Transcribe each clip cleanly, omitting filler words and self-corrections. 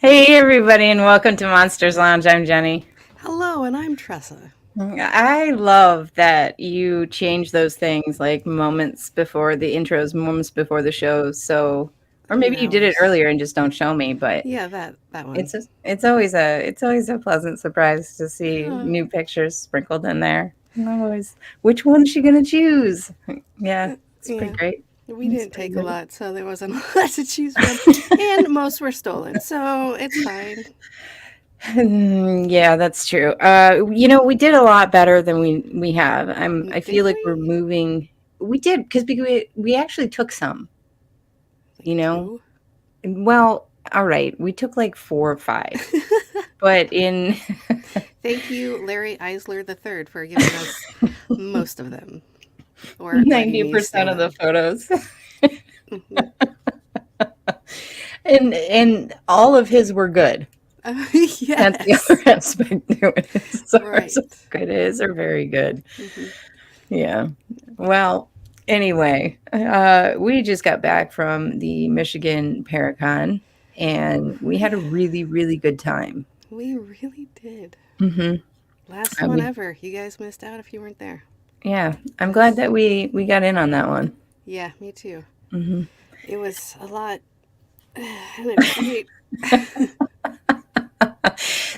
Hey, everybody, and welcome to Monsters Lounge. I'm Jenny. Hello, and I'm Tressa. I love that you change those things like moments before the intros, moments before the shows. So, or maybe you did it Hours. earlier and just don't show me. But Yeah, that one. it's always a pleasant surprise to see Uh, new pictures sprinkled in there. And I'm always, which one is she gonna choose? Yeah, it's pretty yeah, great. we It's didn't pretty take a great. lot, so there wasn't a lot to choose from, and most were stolen, so it's fine. Yeah, that's true. We did a lot better than we have. I Did feel like we're we? moving. We did because we actually took some, Like you know. two? Well, all right, we took like 4 or 5, but in Thank you, Larry Eisler III, for giving us most of them, or letting me steal 90% of the them. photos, Hmm. and all of his were good. That's the other Yes, aspect to it. Ours are right. good. His are very good. Hmm. Yeah. Well, anyway, we just got back from the Michigan Paracon, and we had a really, really good time. We really did. Hmm. Last I one mean, ever. You guys missed out if you weren't there. yeah, It I'm glad was, that we got in on that one. yeah, me too. Hmm. It was a lot, and it was great.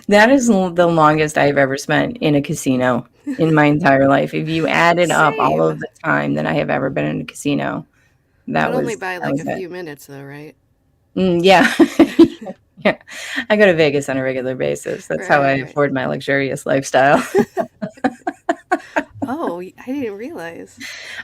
That is the longest I've ever spent in a casino in my entire life. If you added up all Same, of the time that I have ever been in a casino, but that only was by that like was a it. few minutes, though, right? Yeah. Yeah. I go to Vegas on a regular basis. That's how I Right. afford my luxurious lifestyle. Oh, I didn't realize.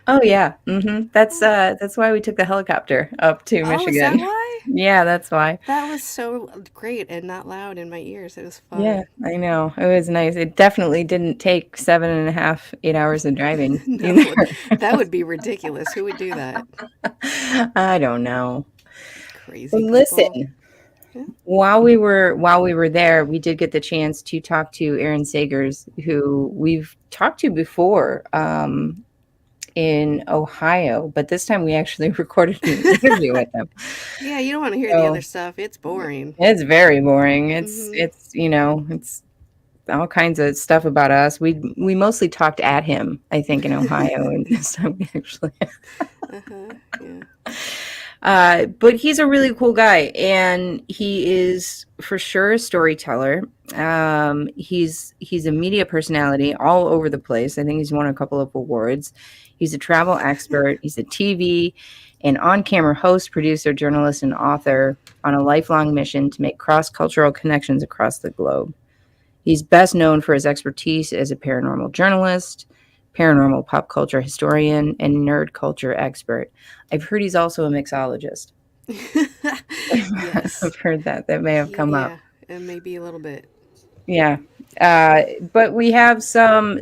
Oh yeah. That's Oh, uh that's why we took the helicopter up to oh, is that Michigan. why? Yeah, that's why. That was so great and not loud in my ears. It was Yeah, fun. I know. It was nice. It definitely didn't take 7.5, 8 hours of driving No, either. that would be ridiculous. Who would do that? I don't know. But Crazy people. listen, Yeah. while we were there, we did get the chance to talk to Aaron Sagers, who we've talked to before. In Ohio, but this time we actually recorded an interview with them. Yeah, you don't want to hear the other So stuff. It's boring. it's very boring. It's Hmm. it's it's all kinds of stuff about us. We mostly talked at him, I think, in Ohio, and this time we actually. Uh-huh. Yeah. But he's a really cool guy, and he is for sure a storyteller. He's a media personality all over the place. I think he's won a couple of awards. He's a travel expert. He's a TV and on-camera host, producer, journalist, and author on a lifelong mission to make cross-cultural connections across the globe. He's best known for his expertise as a paranormal journalist, paranormal pop culture historian, and nerd culture expert. I've heard he's also a mixologist. Yes. I've heard that. That may have come up. Yeah, and maybe a little bit. Yeah. But we have so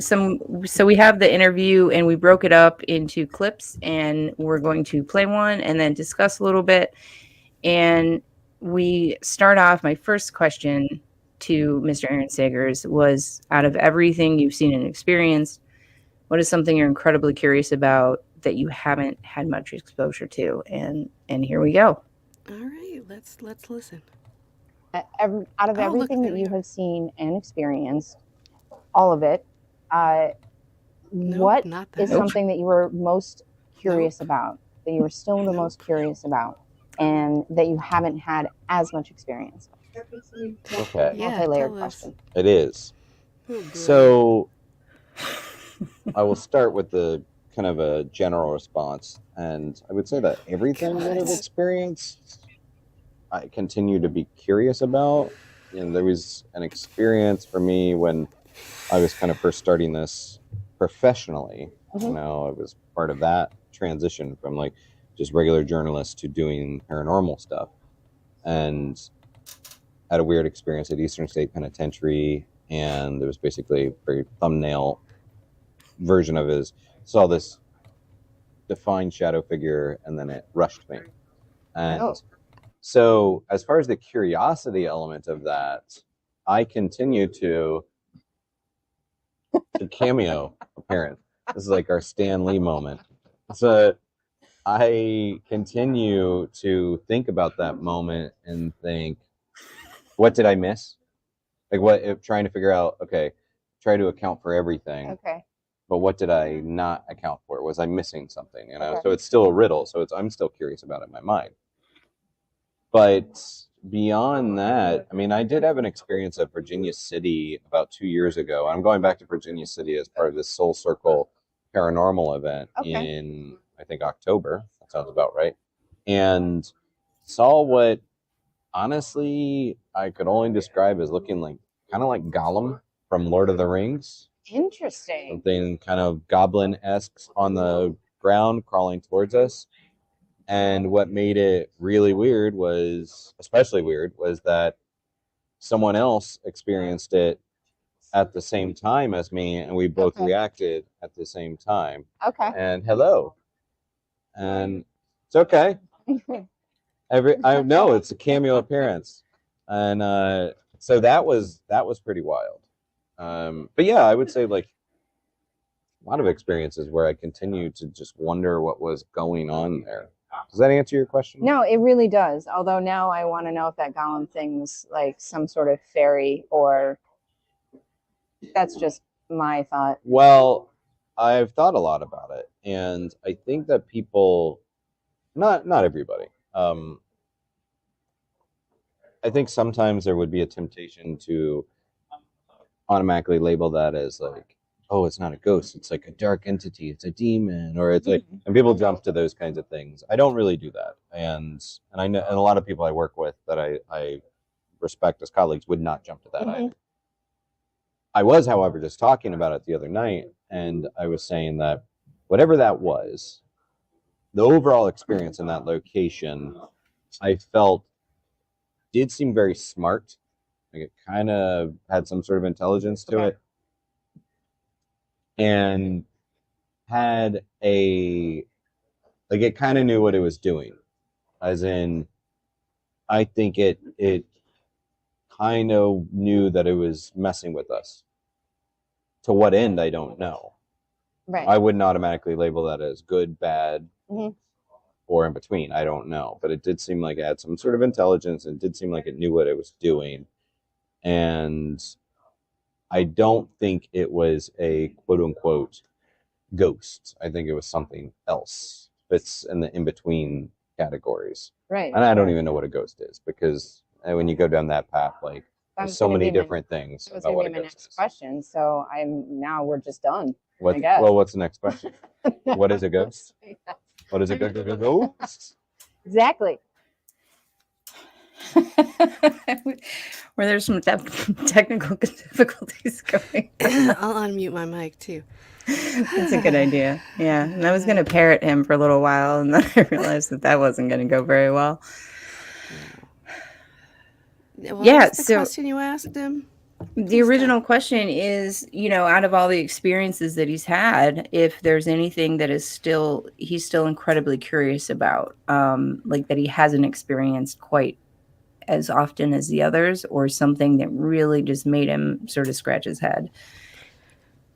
we have the interview and we broke it up into clips and we're going to play one and then discuss a little bit. And we start off, my first question to Mr. Aaron Sagers was, out of everything you've seen and experienced, what is something you're incredibly curious about that you haven't had much exposure to? And here we go. All right, let's listen. Out of Oh, look, everything there that we you go. have seen and experienced, all of it, uh, Nope, what not is that. Nope. something that you were most curious Nope. about, that you were still the most Nope. curious about, and that you haven't had as much experience with? Okay, Yeah, Multi-layered tell us. question. it is. Oh boy. So I will start with the kind of a general response. And I would say that everything that I've God. experienced, I continue to be curious about. There was an experience for me when I was kind of first starting this professionally. Mhm. I was part of that transition from like just regular journalist to doing paranormal stuff. And had a weird experience at Eastern State Penitentiary, and there was basically a very thumbnail version of his saw this defined shadow figure, and then it rushed me. And Oh, so, as far as the curiosity element of that, I continue to the cameo appearance. This is like our Stan Lee moment. So I continue to think about that moment and think, what did I miss? Like what if trying to figure out, okay, try to account for everything. Okay. But what did I not account for? Was I missing something? You know, Okay. so it's still a riddle. So I'm still curious about it in my mind. But beyond that, I mean, I did have an experience at Virginia City about 2 years ago. I'm going back to Virginia City as part of this Soul Circle paranormal event in, I think, October. That sounds about right. And saw what, honestly, I could only describe as looking like kind of like Gollum from Lord of the Rings. Interesting. Something kind of goblin-esque on the ground crawling towards us. And what made it really weird was, especially weird, was that someone else experienced it at the same time as me, and we both reacted at the same time. Okay. And hello. And it's okay. I know it's a cameo appearance. And so that was pretty wild. But yeah, I would say like a lot of experiences where I continue to just wonder what was going on there. Does that answer your question? No, it really does. Although now I want to know if that Gollum thing was like some sort of fairy, or that's just my thought. Well, I've thought a lot about it, and I think that people, not everybody, I think sometimes there would be a temptation to automatically label that as like, oh, it's not a ghost, it's like a dark entity, it's a demon, or it's like, and people jump to those kinds of things. I don't really do that, and I know, and a lot of people I work with that I respect as colleagues would not jump to that either. I was, however, just talking about it the other night, and I was saying that whatever that was, the overall experience in that location, I felt did seem very smart. Like it kind of had some sort of intelligence to it. And had a, like it kind of knew what it was doing. As in, I think it kind of knew that it was messing with us. To what end, I don't know. Right. I wouldn't automatically label that as good, bad, or in between. I don't know. But it did seem like it had some sort of intelligence, and it did seem like it knew what it was doing. And I don't think it was a quote-unquote ghost. I think it was something else. It's in the in-between categories. Right. And I don't even know what a ghost is, because when you go down that path, like, there's so many different things about what a ghost is. Next question, so we're just done. What, I guess. well, what's the next question? What is a ghost? What is a ghost? Exactly. Where there's some technical difficulties going. I'll unmute my mic too. That's a good idea. Yeah, and I was going to parrot him for a little while, and then I realized that wasn't going to go very well. What was the question you asked him? The original question is, out of all the experiences that he's had, if there's anything that he's still incredibly curious about, like that he hasn't experienced quite as often as the others, or something that really just made him sort of scratch his head.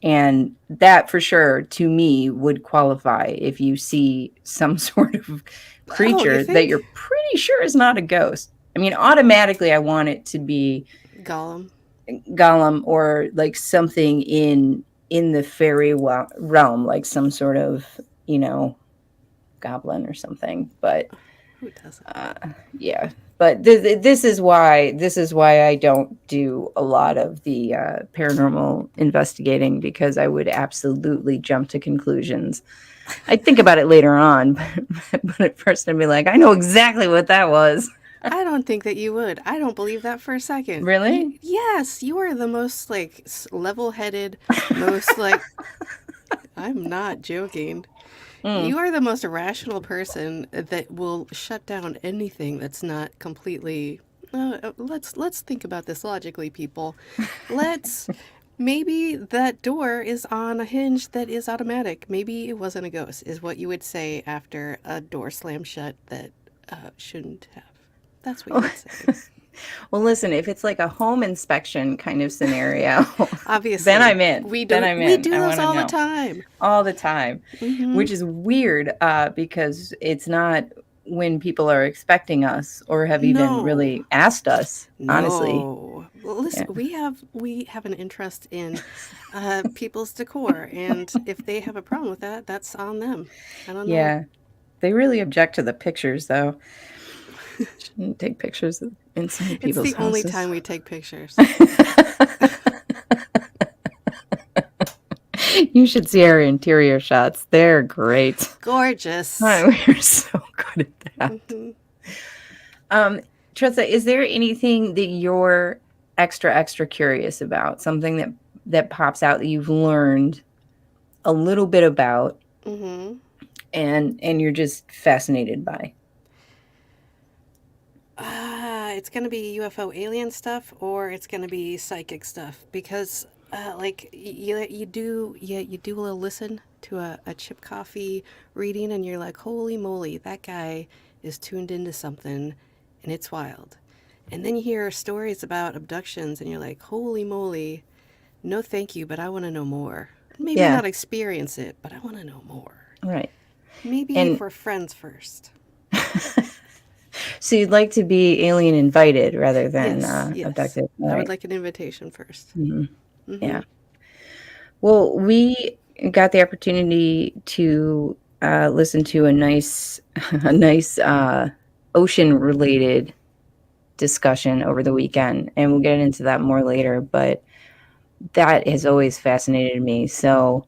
And that for sure, to me, would qualify if you see some sort of creature that you're pretty sure is not a ghost. I mean, automatically I want it to be Gollum, or like something in the fairy realm, like some sort of, goblin or something. But who doesn't? Yeah. But this is why I don't do a lot of the paranormal investigating, because I would absolutely jump to conclusions. I'd think about it later on, but at first I'd be like, I know exactly what that was. I don't think that you would. I don't believe that for a second. Really? Yes, you are the most level-headed, most I'm not joking. You are the most rational person that will shut down anything that's not completely. Let's think about this logically, people. Maybe that door is on a hinge that is automatic. Maybe it wasn't a ghost, is what you would say after a door slammed shut that shouldn't have. That's what you would say. Well, listen, if it's like a home inspection kind of scenario, obviously, then I'm in. We do those all the time. All the time, which is weird because it's not when people are expecting us or have even really asked us, honestly. No. Well, listen, Yeah. we have an interest in people's decor, and if they have a problem with that, that's on them. I don't know. Yeah. They really object to the pictures, though. Shouldn't take pictures inside It's people's the only houses. time we take pictures. You should see our interior shots. They're great. Gorgeous. We're so good at that. Mm-hmm. Tressa, is there anything that you're extra curious about? Something that pops out that you've learned a little bit about, Mm-hmm. and you're just fascinated by? It's gonna be UFO alien stuff, or it's gonna be psychic stuff, because like you do a little listen to a chip coffee reading, and you're like, holy moly, that guy is tuned into something, and it's wild. And then you hear stories about abductions, and you're like, holy moly, no thank you, but I want to know more. Maybe Yeah. not experience it, but I want to know more. Right. Maybe And- if we're friends first. So you'd like to be alien invited rather than Yes. abducted. I Right. would like an invitation first. Mhm. Mm-hmm. Yeah. Well, we got the opportunity to listen to a nice ocean-related discussion over the weekend, and we'll get into that more later. But that has always fascinated me. So,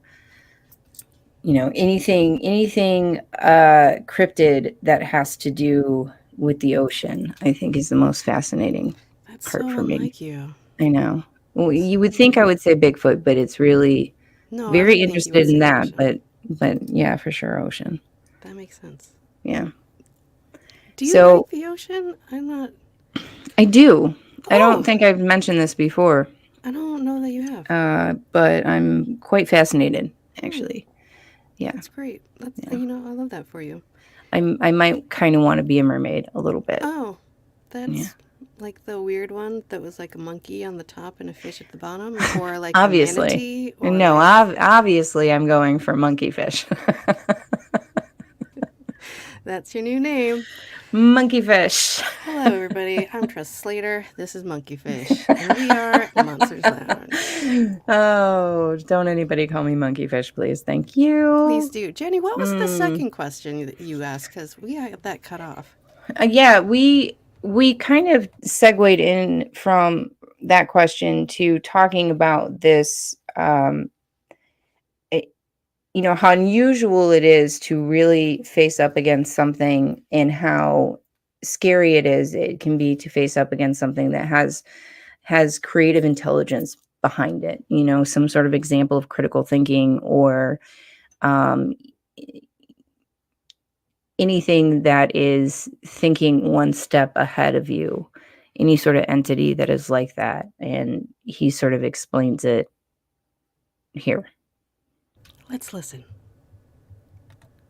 anything cryptid that has to do with the ocean, I think, is the most fascinating That's part so for me. unlike you. I know. Well, you would think I would say Bigfoot, but it's really No, I very would think you interested would in say that. ocean. But yeah, for sure, ocean. That makes sense. Yeah, Do you So- like the ocean? I'm not. I do. I Oh! don't think I've mentioned this before, I don't know that you have. but I'm quite fascinated, actually. Yeah, That's great. That's Yeah. I love that for you. I might kind of want to be a mermaid a little bit. Oh, that's Yeah. like the weird one that was like a monkey on the top and a fish at the bottom, or like Obviously. a manatee. Or No, like, obviously I'm going for monkey fish. that's your new name. Monkey fish. Hello, everybody. I'm Tressa Slater. This is Monkeyfish, and we are Monsters Lounge. Oh, don't anybody call me monkey fish, please. Thank you. Please do, Jeni. What was the second question that you asked? Because we got that cut off. Yeah, we kind of segued in from that question to talking about this, how unusual it is to really face up against something, and how scary it can be to face up against something that has creative intelligence behind it. Some sort of example of critical thinking, or um, anything that is thinking one step ahead of you, any sort of entity that is like that. And he sort of explains it here. Let's listen.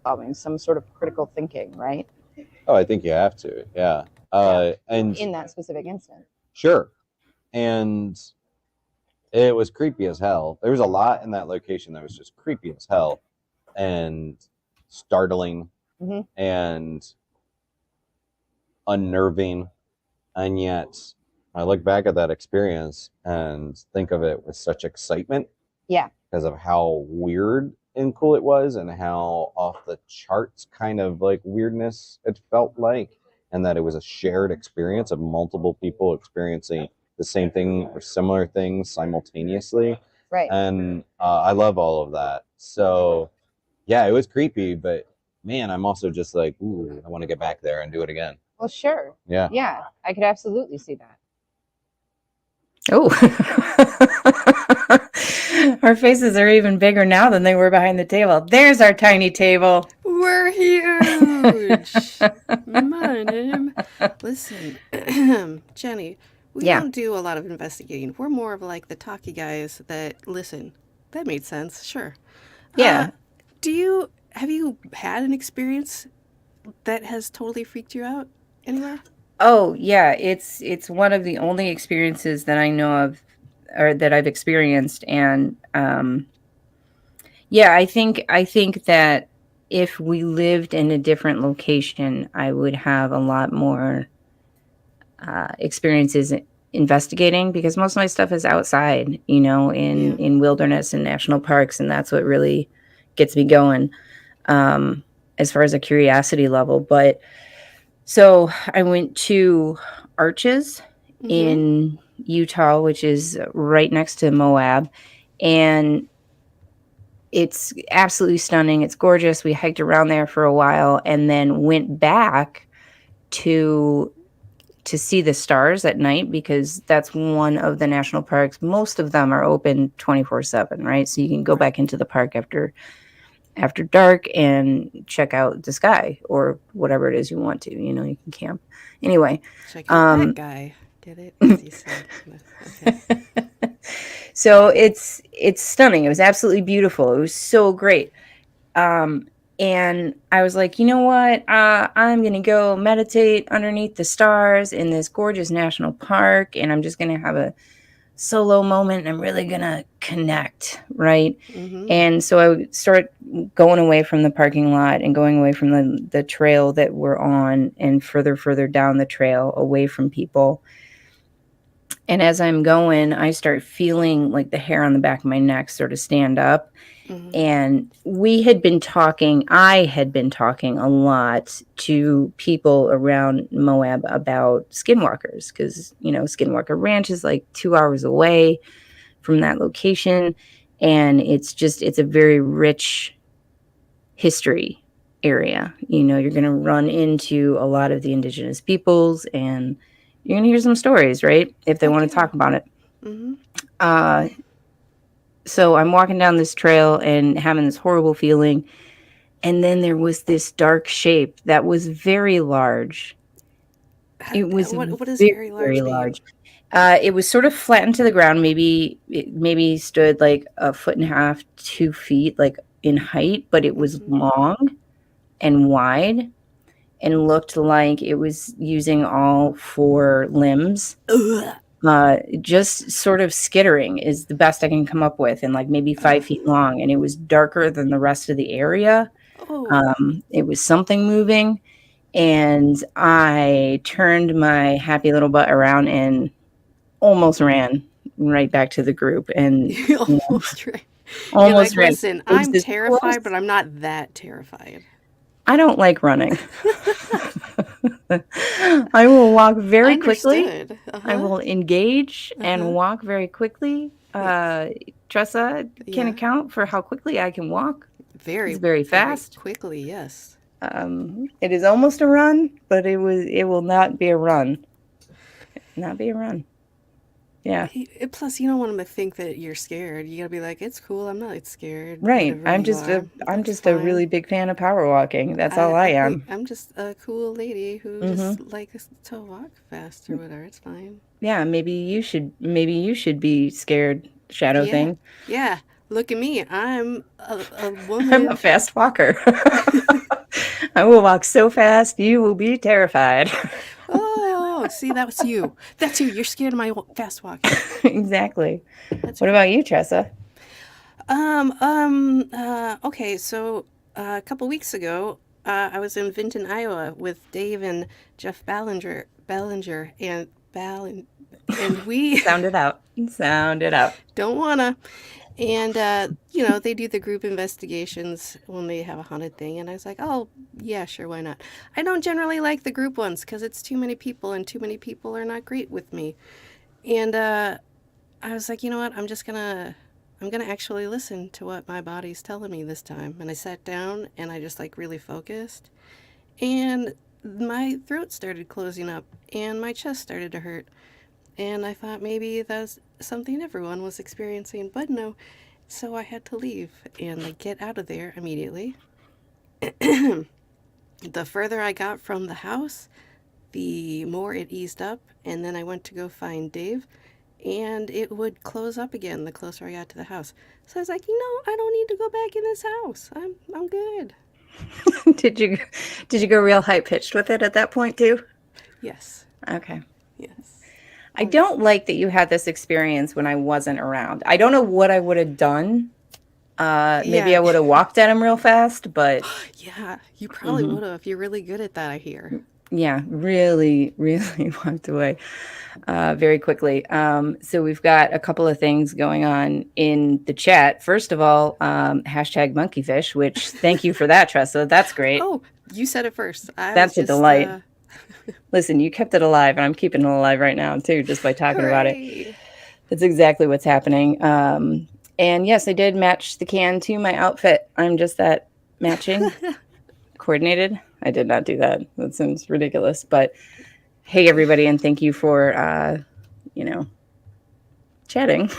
Solving some sort of critical thinking, right? Oh, I think you have to. Yeah. And In that specific instance. sure. And it was creepy as hell. There was a lot in that location that was just creepy as hell and startling Mhm. and unnerving. And yet I look back at that experience and think of it with such excitement. Yeah. Because of how weird and cool it was, and how off the charts kind of like weirdness it felt like, and that it was a shared experience of multiple people experiencing the same thing or similar things simultaneously. Right. And I love all of that. So yeah, it was creepy, but man, I'm also just like, ooh, I want to get back there and do it again. Well, sure. Yeah. Yeah, I could absolutely see that. Oh, our faces are even bigger now than they were behind the table. There's our tiny table. We're huge. My name. Listen, Jeni, we Yeah. don't do a lot of investigating. We're more of like the talky guys that listen. That made sense. Sure. Yeah. Have you had an experience that has totally freaked you out anywhere? Oh, yeah. It's one of the only experiences that I know of, or that I've experienced. And yeah, I think that if we lived in a different location, I would have a lot more experiences investigating, because most of my stuff is outside, in wilderness and national parks, and that's what really gets me going, as far as a curiosity level. But so I went to Arches in Utah, which is right next to Moab, and it's absolutely stunning. It's gorgeous. We hiked around there for a while and then went back to see the stars at night, because that's one of the national parks. Most of them are open 24/7, right? So you can go back into the park after dark and check out the sky or whatever it is you want to. You can camp. Anyway, check out that guy. Get it? As you said. Okay. So it's stunning. It was absolutely beautiful. It was so great. And I was like, you know what? I'm going to go meditate underneath the stars in this gorgeous national park, and I'm just going to have a solo moment, and I'm really going to connect, right? And so I would start going away from the parking lot and going away from the trail that we're on, and further down the trail, away from people. And as I'm going, I start feeling like the hair on the back of my neck sort of stand up. And I had been talking a lot to people around Moab about skinwalkers, because, Skinwalker Ranch is like 2 hours away from that location. And it's a very rich history area. You're going to run into a lot of the indigenous peoples, and you're going to hear some stories, right? If they want to talk about it. So I'm walking down this trail and having this horrible feeling. And then there was this dark shape that was very large. It was what does very, very large. It was sort of flattened to the ground. Maybe stood like 1.5 to 2 feet, like in height, but it was long and wide, and looked like it was using all 4 limbs. Just sort of skittering is the best I can come up with, and like maybe 5 feet long, and it was darker than the rest of the area. It was something moving, and I turned my happy little butt around and almost ran right back to the group. And almost ran. Almost ran. Listen, I'm terrified, but I'm not that terrified. I don't like running. I will walk very quickly. I will engage and walk very quickly. Tressa can account for how quickly I can walk. It's very fast. Very quickly, yes. It is almost a run, but it will not be a run. Not be a run. Yeah. Plus, you don't want them to think that you're scared. You gotta be like, it's cool. I'm not scared. Right. I'm just a really big fan of power walking. That's all I am. I'm just a cool lady who just likes to walk fast or whatever. It's fine. Yeah. Maybe you should be scared, shadow thing. Yeah. Look at me. I'm a woman. I'm a fast walker. I will walk so fast you will be terrified. Oh, see, that's you. That's you. You're scared of my fast walking. Exactly. What about you, Tressa? Okay, so a couple weeks ago, I was in Vinton, Iowa with Dave and Jeff Ballinger, and we Sound it out. Don't wanna. And, they do the group investigations when they have a haunted thing. And I was like, oh, yeah, sure, why not? I don't generally like the group ones because it's too many people, and too many people are not great with me. And I was like, you know what? I'm going to actually listen to what my body's telling me this time. And I sat down and I just really focused. And my throat started closing up and my chest started to hurt. And I thought maybe that's something everyone was experiencing, but no. So I had to leave and get out of there immediately. The further I got from the house, the more it eased up. And then I went to go find Dave, and it would close up again the closer I got to the house. So I was like, I don't need to go back in this house. I'm good. Did you go real high pitched with it at that point too? Yes. Okay. Yes. I don't like that you had this experience when I wasn't around. I don't know what I would have done Maybe Yeah. I would have walked at him real fast, but Yeah, you probably Mhm. would have if you're really good at that, I hear. yeah, really, really walked away very quickly. So we've got a couple of things going on in the chat. First of all, hashtag monkeyfish, which thank you for that, Tressa. That's great. Oh, you said it first. I was That's a just delight. Listen, you kept it alive, and I'm keeping it alive right now, too, just by talking about it. hooray. That's exactly what's happening. And yes, I did match the can to my outfit. I'm just that matching, coordinated. I did not do that. That seems ridiculous. But hey, everybody, and thank you for, chatting.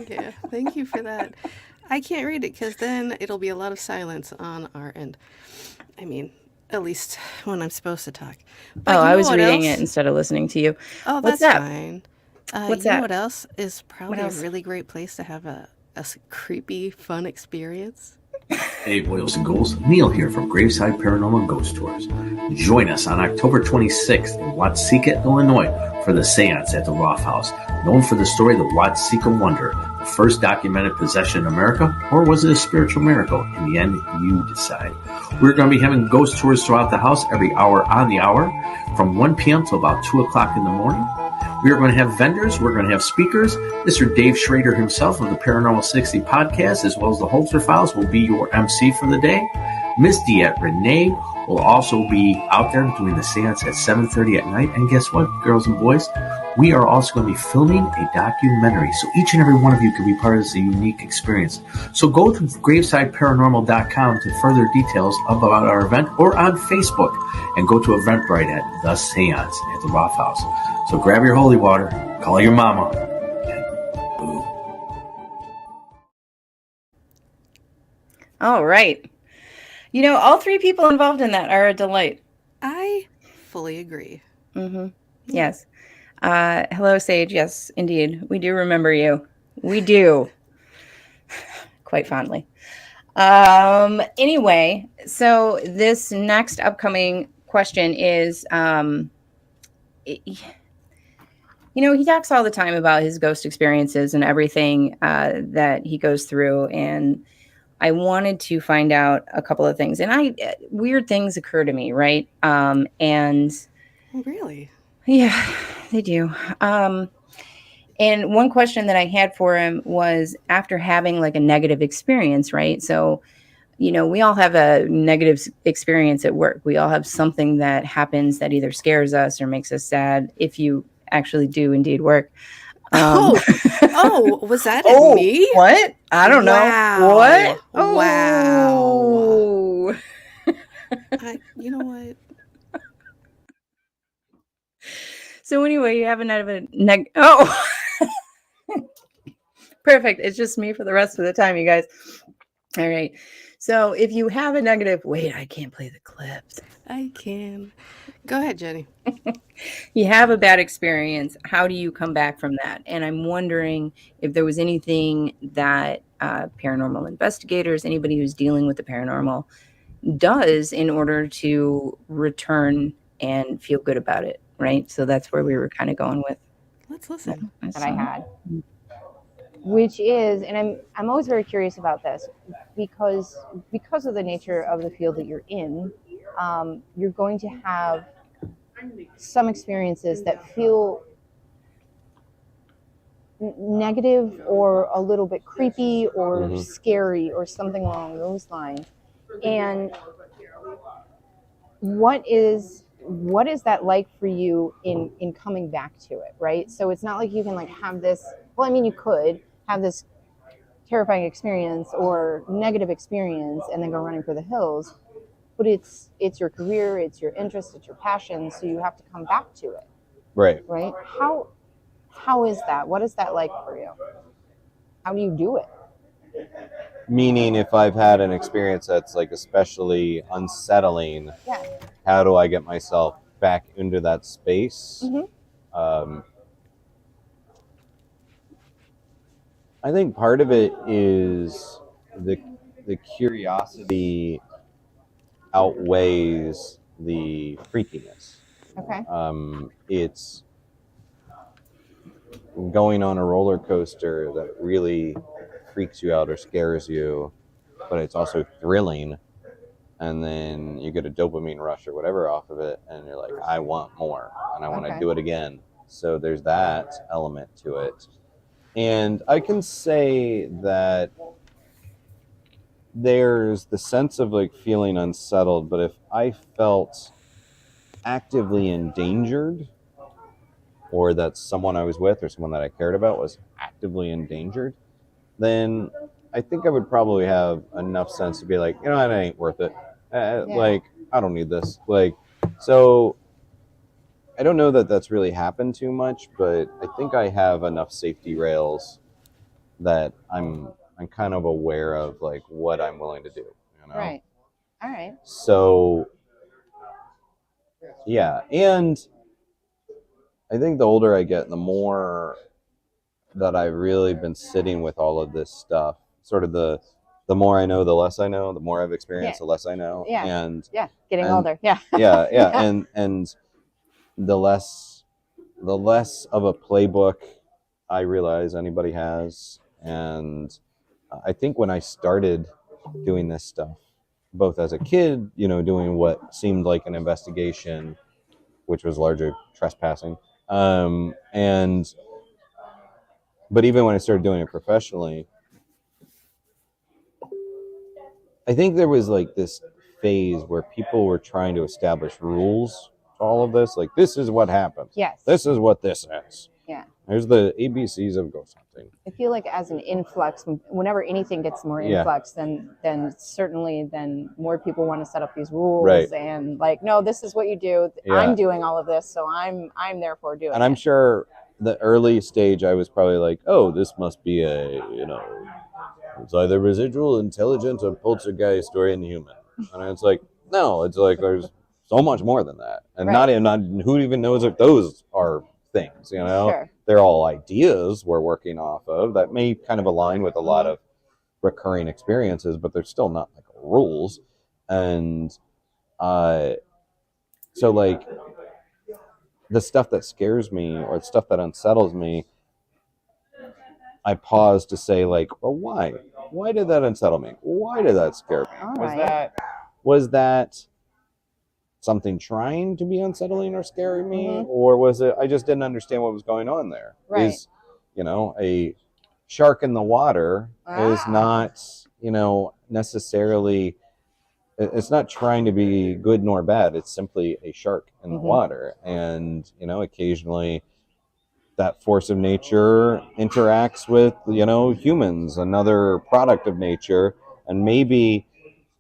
Yeah, thank you for that. I can't read it because then it'll be a lot of silence on our end. I mean, at least when I'm supposed to talk. But Oh, you I know was what reading else? it instead of listening to you. Oh, What's that's that? fine. What's you know that? what else is probably a else? really great place to have a creepy, fun experience? Hey, boys and ghouls, Neil here from Graveside Paranormal Ghost Tours. Join us on October 26th in Watseka, Illinois for the seance at the Roth House, known for the story The Watseka Wonder, the first documented possession in America, or was it a spiritual miracle? In the end, you decide. We're going to be having ghost tours throughout the house every hour on the hour, from 1 p.m. to about 2 o'clock in the morning. We are going to have vendors. We're going to have speakers. Mr. Dave Schrader himself of the Paranormal 60 podcast, as well as the Holzer Files, will be your MC for the day. Miss Diet Renee will also be out there doing the seance at 7:30 at night. And guess what, girls and boys? We are also going to be filming a documentary, so each and every one of you can be part of this unique experience. So go to gravesideparanormal.com to further details about our event, or on Facebook, and go to Eventbrite at The Seance at the Roth House. So grab your holy water, call your mama, and boom. All right. You know, all three people involved in that are a delight. I fully agree. Mm-hmm. Yes. Hello, Sage. Yes, indeed. We do remember you. We do. Quite fondly. Anyway, so this next upcoming question is, he talks all the time about his ghost experiences and everything that he goes through. And I wanted to find out a couple of things. And weird things occur to me, right? And Really? yeah, they do. And one question that I had for him was, after having like a negative experience, right? So, we all have a negative experience at work. We all have something that happens that either scares us or makes us sad, if you actually do indeed work. Was that at me? What? I don't know. What? Wow. You know what? So anyway, you have a Oh, perfect. It's just me for the rest of the time, you guys. All right. So if you have a negative, wait, I can't play the clips. I can. Go ahead, Jeni. You have a bad experience. How do you come back from that? And I'm wondering if there was anything that paranormal investigators, anybody who's dealing with the paranormal, does in order to return and feel good about it, right? So that's where we were kind of going with. Let's listen. That I had, which is, and I'm always very curious about this, because of the nature of the field that you're in, you're going to have some experiences that feel negative or a little bit creepy or scary or something along those lines. And what is that like for you in coming back to it, right? So it's not like you can like have this, well, I mean, you could have this terrifying experience or negative experience and then go running for the hills, but it's your career, it's your interest, it's your passion, so you have to come back to it. Right. How is that? What is that like for you? How do you do it? Meaning, if I've had an experience that's like especially unsettling, how do I get myself back into that space? I think part of it is the curiosity outweighs the freakiness. Okay. It's going on a roller coaster that really freaks you out or scares you, but it's also thrilling. And then you get a dopamine rush or whatever off of it, and you're like, I want more, and I want to do it again. So there's that element to it. And I can say that there's the sense of like feeling unsettled, but if I felt actively endangered, or that someone I was with or someone that I cared about was actively endangered, then I think I would probably have enough sense to be like, it ain't worth it. Like, I don't need this. Like, so I don't know that that's really happened too much, but I think I have enough safety rails that I'm kind of aware of like what I'm willing to do. Right. All right. So yeah, and I think the older I get, the more that I've really been sitting with all of this stuff. Sort of the more I know, the less I know. The more I've experienced, the less I know. Yeah. And Getting older. Yeah. yeah. And the less of a playbook I realize anybody has. And I think when I started doing this stuff, both as a kid, doing what seemed like an investigation, which was largely trespassing, but even when I started doing it professionally, I think there was like this phase where people were trying to establish rules to all of this. Like, this is what happens. Yes. This is what this is. Yeah. There's the ABCs of ghost hunting. I feel like as an influx, whenever anything gets more influx, then certainly then more people want to set up these rules, right. And like, no, this is what you do. Yeah. I'm doing all of this, so I'm therefore doing. And I'm sure the early stage, I was probably like, oh, this must be a it's either residual, intelligent, or poltergeist or inhuman. And it's like, no, it's like there's so much more than that, and right. not who even knows if those are things. Sure. They're all ideas we're working off of that may kind of align with a lot of recurring experiences, but they're still not like rules. And so like the stuff that scares me or the stuff that unsettles me, I pause to say like, well, why? Why did that unsettle me? Why did that scare me? Right. Was that something trying to be unsettling or scaring me, or was it I just didn't understand what was going on there? Right. Is a shark in the water is not necessarily, it's not trying to be good nor bad. It's simply a shark in the water, and occasionally that force of nature interacts with humans, another product of nature, and maybe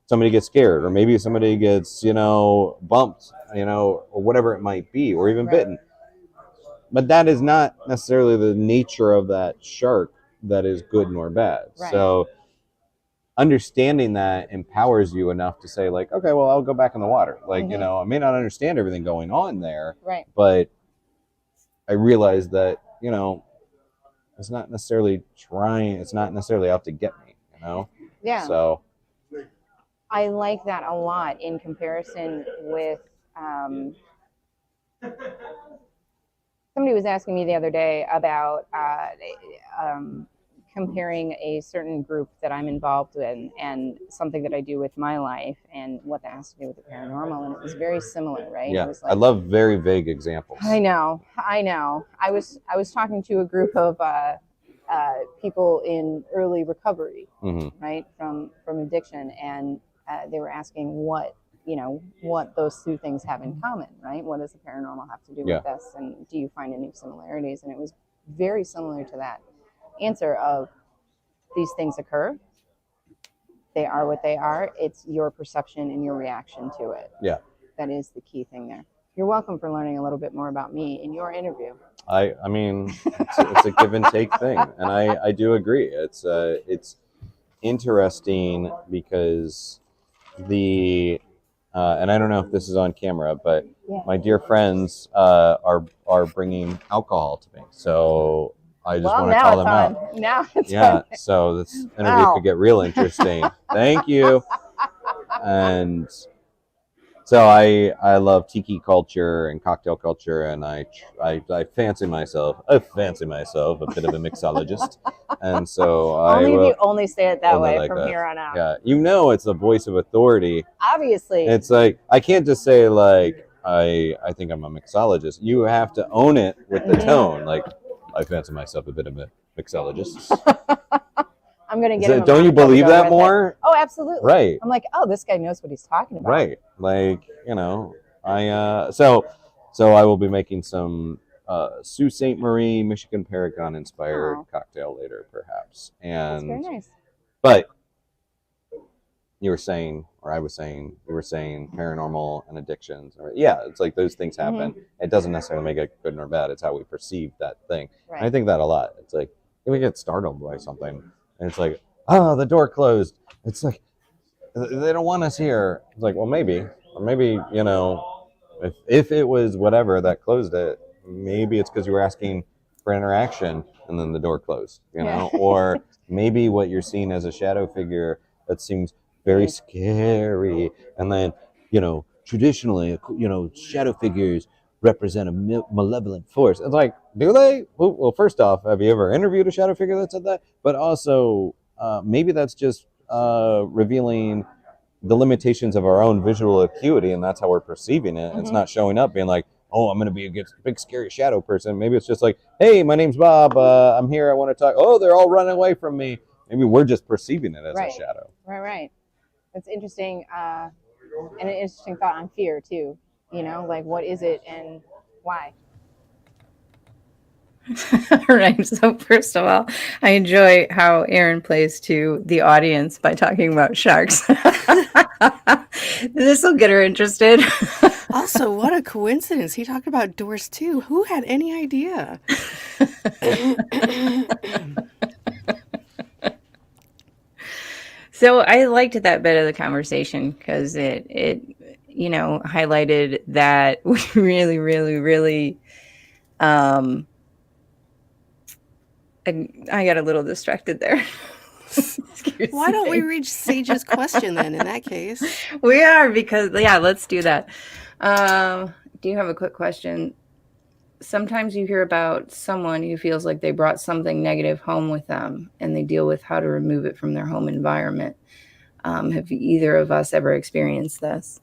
somebody gets scared, or maybe somebody gets bumped, or whatever it might be, or even bitten. But that is not necessarily the nature of that shark that is good nor bad. Right. So understanding that empowers you enough to say like, okay, well, I'll go back in the water. Like, I may not understand everything going on there, right, but I realize that, it's not necessarily out to get me, Yeah. So I like that a lot in comparison with somebody was asking me the other day about comparing a certain group that I'm involved in and something that I do with my life and what that has to do with the paranormal, and it was very similar, right? Yeah, it was like, I love very vague examples. I know. I was talking to a group of people in early recovery, right, from addiction, and they were asking what those two things have in common, right? What does the paranormal have to do with this, and do you find any similarities? And it was very similar to that answer of, these things occur, they are what they are, it's your perception and your reaction to it. Yeah, that is the key thing there. You're welcome for learning a little bit more about me in your interview. I mean, it's a give and take thing, and I do agree. It's interesting because and I don't know if this is on camera, but my dear friends are bringing alcohol to me, so I just want to call them out. Now it's on. So this interview could get real interesting. Thank you. And So I love tiki culture and cocktail culture, and I fancy myself a bit of a mixologist, and so Only if you only say it that way like from that. here on out. Yeah, it's a voice of authority. Obviously. It's like I can't just say like I think I'm a mixologist. You have to own it with the tone. Like I fancy myself a bit of a mixologist. I'm gonna get him. Don't you believe that more? Oh, absolutely. Right. I'm like, oh, this guy knows what he's talking about. Right. Like, I so I will be making some Sault Ste. Marie, Michigan Paracon inspired cocktail later, perhaps. And that's very nice. But you were saying paranormal and addictions. Yeah, it's like those things happen. It doesn't necessarily make it good nor bad. It's how we perceive that thing. Right. And I think that a lot. It's like we get startled by something, and it's like, oh, the door closed. It's like they don't want us here. It's like, well, maybe, or maybe if it was whatever that closed it, maybe it's because you were asking for interaction and then the door closed. Or maybe what you're seeing as a shadow figure that seems very scary, and then traditionally shadow figures represent a malevolent force. It's like, do they? Well, first off, have you ever interviewed a shadow figure that said that? But also maybe that's just revealing the limitations of our own visual acuity, and that's how we're perceiving it. It's not showing up being like, oh, I'm going to be a big scary shadow person. Maybe it's just like, hey, my name's Bob, I'm here, I want to talk. Oh, they're all running away from me. Maybe we're just perceiving it as a shadow. Right. That's interesting, and an interesting thought on fear too. Like, what is it and why? All right. So first of all, I enjoy how Aaron plays to the audience by talking about sharks. This will get her interested. Also, what a coincidence. He talked about doors too. Who had any idea? So I liked that bit of the conversation because it highlighted that we really, really, really I got a little distracted there. Why don't we reach Sage's question then in that case? We are, because let's do that. Do you have a quick question? Sometimes you hear about someone who feels like they brought something negative home with them and they deal with how to remove it from their home environment. Have either of us ever experienced this?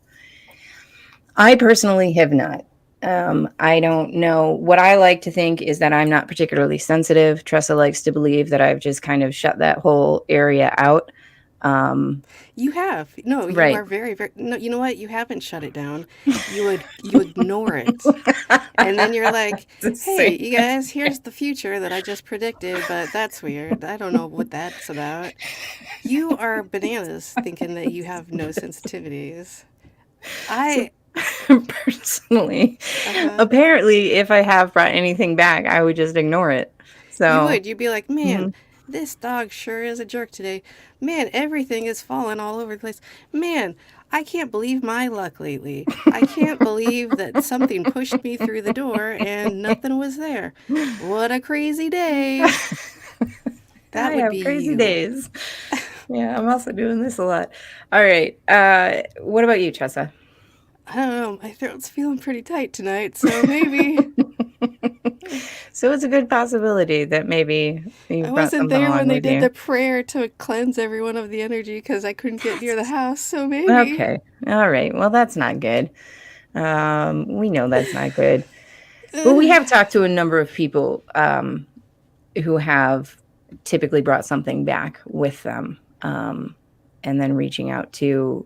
I personally have not. I don't know. What I like to think is that I'm not particularly sensitive. Tressa likes to believe that I've just kind of shut that whole area out. You have. No, you are very, very... No, you know what? You haven't shut it down. You ignore it. And then you're like, hey, you guys, here's the future that I just predicted, but that's weird. I don't know what that's about. You are bananas thinking that you have no sensitivities. Personally, apparently, if I have brought anything back, I would just ignore it. So you'd be like, man, this dog sure is a jerk today. Man, everything is falling all over the place. Man, I can't believe my luck lately. I can't believe that something pushed me through the door and nothing was there. What a crazy day. That would be crazy you. Days. Yeah, I'm also doing this a lot. All right. What about you, Tressa? I don't know. My throat's feeling pretty tight tonight, so maybe. So it's a good possibility that maybe I wasn't there when they did the prayer to cleanse everyone of the energy because I couldn't get near the house, so maybe. Okay. All right. Well, that's not good. We know that's not good. But we have talked to a number of people who have typically brought something back with them, and then reaching out to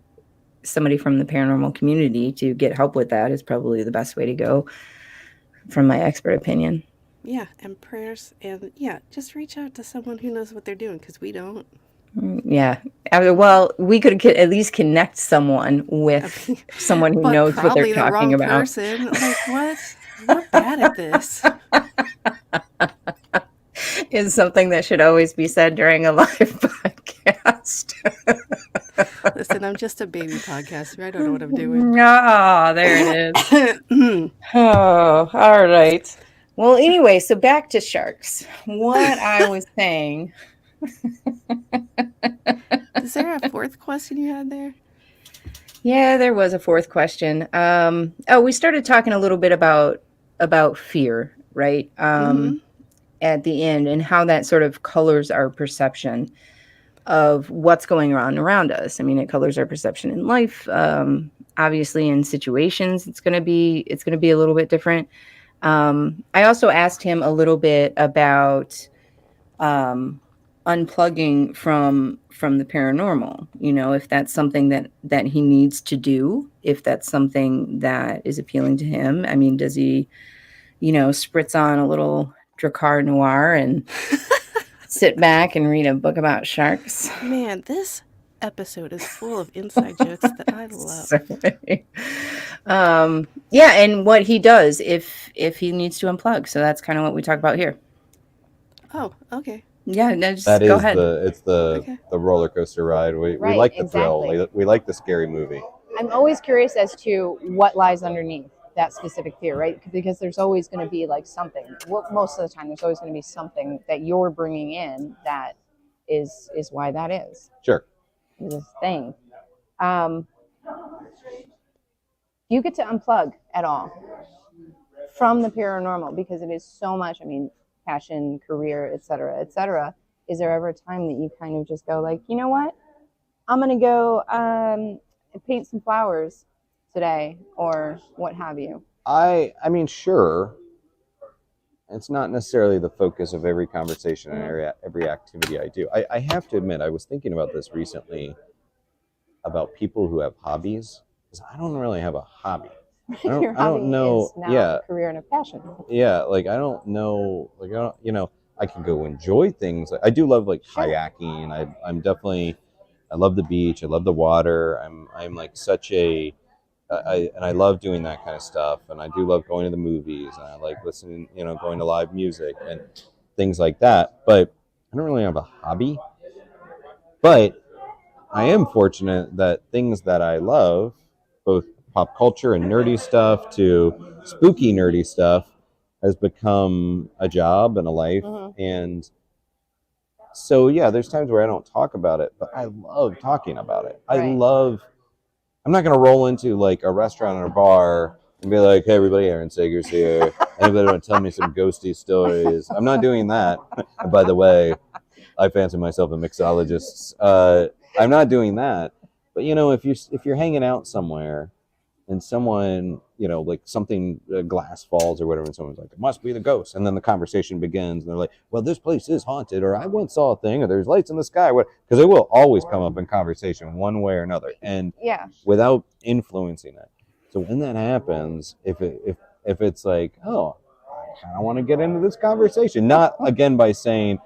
somebody from the paranormal community to get help with that is probably the best way to go, from my expert opinion. Yeah, and prayers, and just reach out to someone who knows what they're doing, because we don't. Yeah. Well, we could at least connect someone with someone who knows what they're talking about. Person. Like, what? We're bad at this. Is something that should always be said during a live podcast. Listen, I'm just a baby podcaster. I don't know what I'm doing. Ah, there it is. Oh, all right. Well, anyway, so back to sharks. What I was saying. Is there a fourth question you had there? Yeah, there was a fourth question. We started talking a little bit about fear, right? Mm-hmm. At the end, and how that sort of colors our perception of what's going on around us. I mean, it colors our perception in life. Obviously, in situations, it's gonna be a little bit different. I also asked him a little bit about um, unplugging from the paranormal. You know, if that's something that he needs to do, if that's something that is appealing to him. I mean, does he, spritz on a little Dracar Noir and sit back and read a book about sharks? Man, this episode is full of inside jokes that I love. So, yeah, and what he does if he needs to unplug. So that's kind of what we talk about here. Oh, okay. Yeah, no, just That go is ahead. the roller coaster ride. We Right, like the thrill. exactly. We like the scary movie. I'm always curious as to what lies underneath that specific fear, right? Because there's always going to be like something. Well, most of the time, there's always going to be something that you're bringing in that is why that is Sure. this thing. Do you get to unplug at all from the paranormal, because it is so much? I mean, passion, career, etc., etc. Is there ever a time that you kind of just go like, you know what, I'm gonna go paint some flowers today, or what have you? I mean, sure. It's not necessarily the focus of every conversation and every activity I do. I have to admit, I was thinking about this recently about people who have hobbies, because I don't really have a hobby. Your I hobby don't know. is now Yeah, a career and a passion. yeah. Like I don't know. Like I don't. I can go enjoy things. I do love like Sure. kayaking. I'm definitely. I love the beach. I love the water. I'm like such a. I love doing that kind of stuff, and I do love going to the movies, and I like listening. Going to live music and things like that. But I don't really have a hobby. But I am fortunate that things that I love, both pop culture and nerdy stuff to spooky nerdy stuff, has become a job and a life. And so, yeah, there's times where I don't talk about it, but I love talking about it. Right. I'm not going to roll into like a restaurant or a bar and be like, hey, everybody, Aaron Sager's here. Anybody want to tell me some ghosty stories? I'm not doing that. And by the way, I fancy myself a mixologist. I'm not doing that. But if you're hanging out somewhere and someone, like something, glass falls or whatever, and someone's like, it must be the ghost, and then the conversation begins, and they're like, well, this place is haunted, or I once saw a thing, or there's lights in the sky, because it will always come up in conversation one way or another, and Yeah. without influencing it. So when that happens, if it's like, oh, I kind of want to get into this conversation, not again by saying,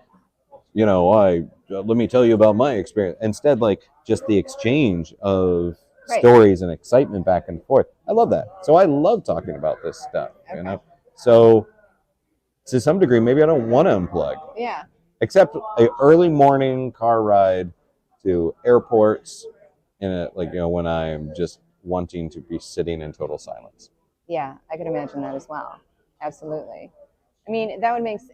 let me tell you about my experience. Instead, like just the exchange of Right. stories and excitement back and forth. I love that. So I love talking about this stuff. Okay. So to some degree, maybe I don't want to unplug, Yeah. except a early morning car ride to airports, and when I'm just wanting to be sitting in total silence. Yeah, I could imagine that as well. Absolutely. I mean, that would make sense.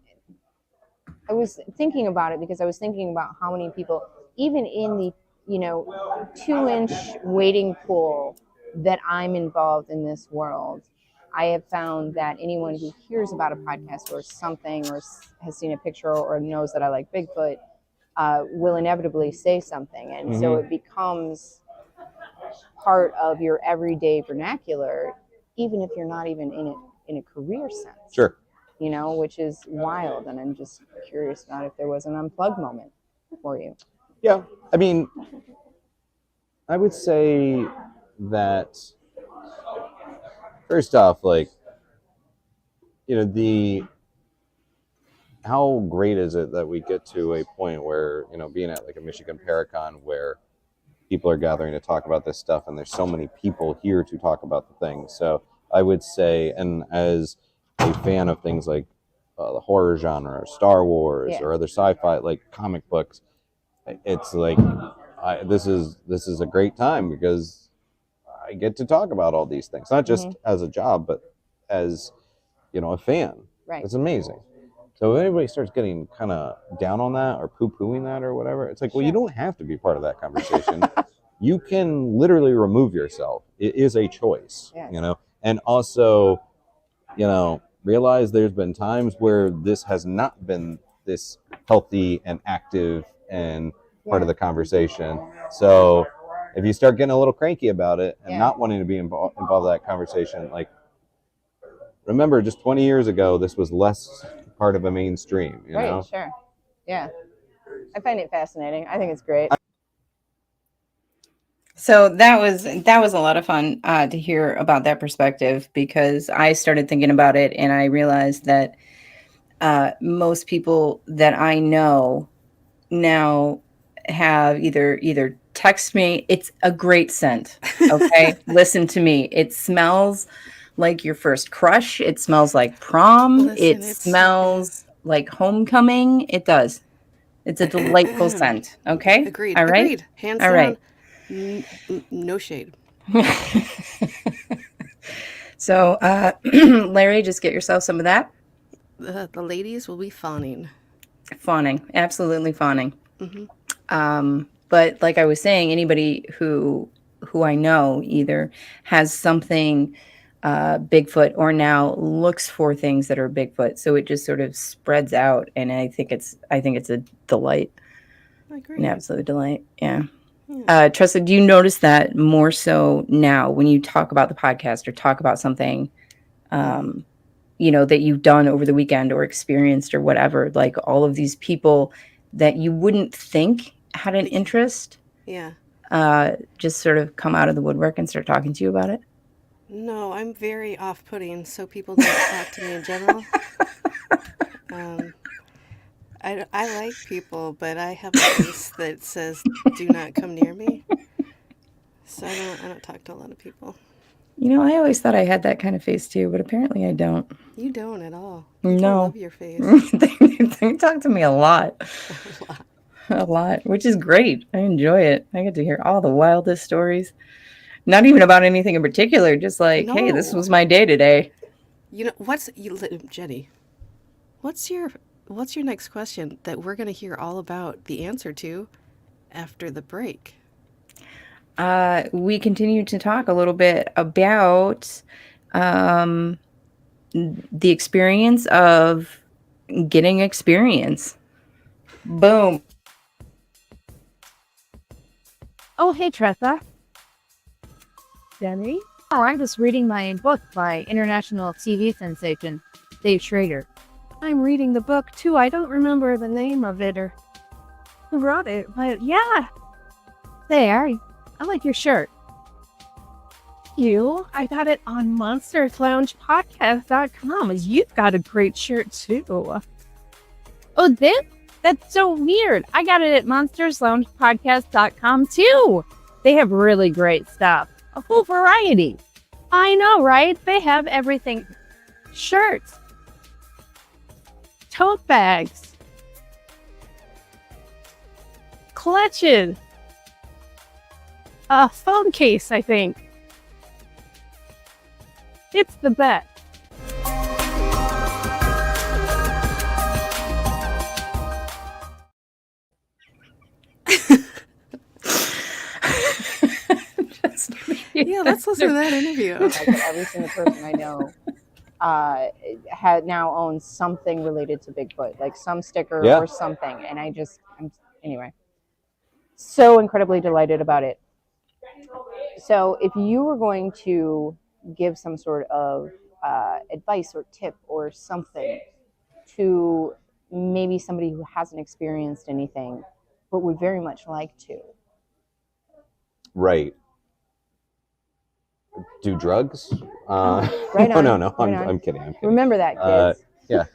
I was thinking about it because I was thinking about how many people, even in the 2-inch wading pool that I'm involved in this world, I have found that anyone who hears about a podcast or something, or has seen a picture, or knows that I like Bigfoot, will inevitably say something, and so it becomes part of your everyday vernacular, even if you're not even in it in a career sense. Sure. Which is wild, and I'm just curious about if there was an unplug moment for you. Yeah, I mean, I would say that first off, like, how great is it that we get to a point where, being at like a Michigan Paracon where people are gathering to talk about this stuff, and there's so many people here to talk about the things. So I would say, and as a fan of things like the horror genre, or Star Wars, or other sci-fi, like comic books, it's like this is a great time because I get to talk about all these things, not just as a job, but as a fan. Right. It's amazing. So if anybody starts getting kind of down on that or poo-pooing that or whatever, it's like, well, you don't have to be part of that conversation. you can literally remove yourself. It is a choice, Yes. you know. And also, you know, realize there's been times where this has not been this healthy and active and part of the conversation. So if you start getting a little cranky about it and not wanting to be involved in that conversation, like, remember, just 20 years ago, this was less part of a mainstream, you know? Right, sure. Yeah. I find it fascinating. I think it's great. So that was a lot of fun to hear about that perspective, because I started thinking about it and I realized that most people that I know now have either text me. It's a great scent. Okay, listen to me. It smells like your first crush. It smells like prom. Listen, It it's so smells like homecoming. It does. It's a delightful scent. Okay. Agreed. All right. Agreed. Hands All right. down. No shade. So, Larry, just get yourself some of that. The ladies will be fawning. Fawning, absolutely fawning. Mm-hmm. But like I was saying, anybody who I know either has something Bigfoot or now looks for things that are Bigfoot, so it just sort of spreads out, and I think it's a delight, I agree. an absolute delight. Yeah. Tressa, do you notice that more so now when you talk about the podcast or talk about something, you know, that you've done over the weekend or experienced or whatever, like all of these people that you wouldn't think had an interest, Yeah. just sort of come out of the woodwork and start talking to you about it? No, I'm very off-putting, so people don't talk to me in general. I like people, but I have a face that says "Do not come near me," so I don't talk to a lot of people. You know, I always thought I had that kind of face too, but apparently I don't. You don't at all. People No. love your face. They talk to me a lot. A lot, which is great. I enjoy it. I get to hear all the wildest stories. Not even about anything in particular, just like, hey, this No. was my day today. You know Jeni? What's your next question that we're going to hear all about the answer to after the break? We continue to talk a little bit about the experience of getting experience. Boom. Oh, hey, Tressa. Jeni? Oh, I'm just reading my book by international TV sensation, Dave Schrader. I'm reading the book, too. I don't remember the name of it or who wrote it, but yeah. There, I like your shirt. You? I got it on monstersloungepodcast.com. You've got a great shirt, too. Oh, that's so weird. I got it at monstersloungepodcast.com, too. They have really great stuff. A full variety. I know, right? They have everything. Shirts. Tote bags. Clutches. A phone case, I think. It's the best. Yeah, let's listen to that interview. Like every single person I know now owns something related to Bigfoot, like some sticker or something. And anyway, so incredibly delighted about it. So if you were going to give some sort of advice or tip or something to maybe somebody who hasn't experienced anything but would very much like to. Right. Do drugs? Right on. No. I'm kidding. Remember that, kids. Yeah.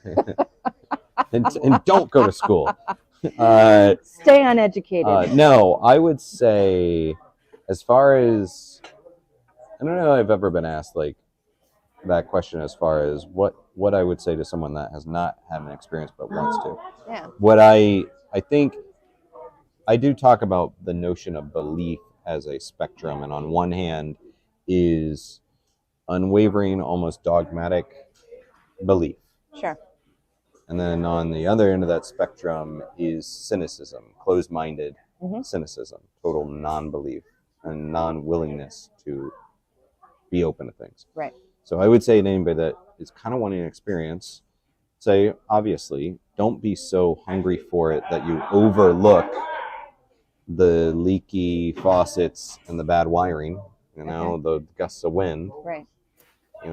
and don't go to school. Stay uneducated. No, I would say, as far as, I don't know if I've ever been asked like that question as far as what I would say to someone that has not had an experience but wants to. Yeah. What I think I do talk about the notion of belief as a spectrum, and on one hand is unwavering, almost dogmatic belief. Sure. And then on the other end of that spectrum is cynicism, closed-minded cynicism, total non-belief. and non-willingness to be open to things. Right. So I would say to anybody that is kind of wanting an experience, say, obviously, don't be so hungry for it that you overlook the leaky faucets and the bad wiring, the gusts of wind, Right.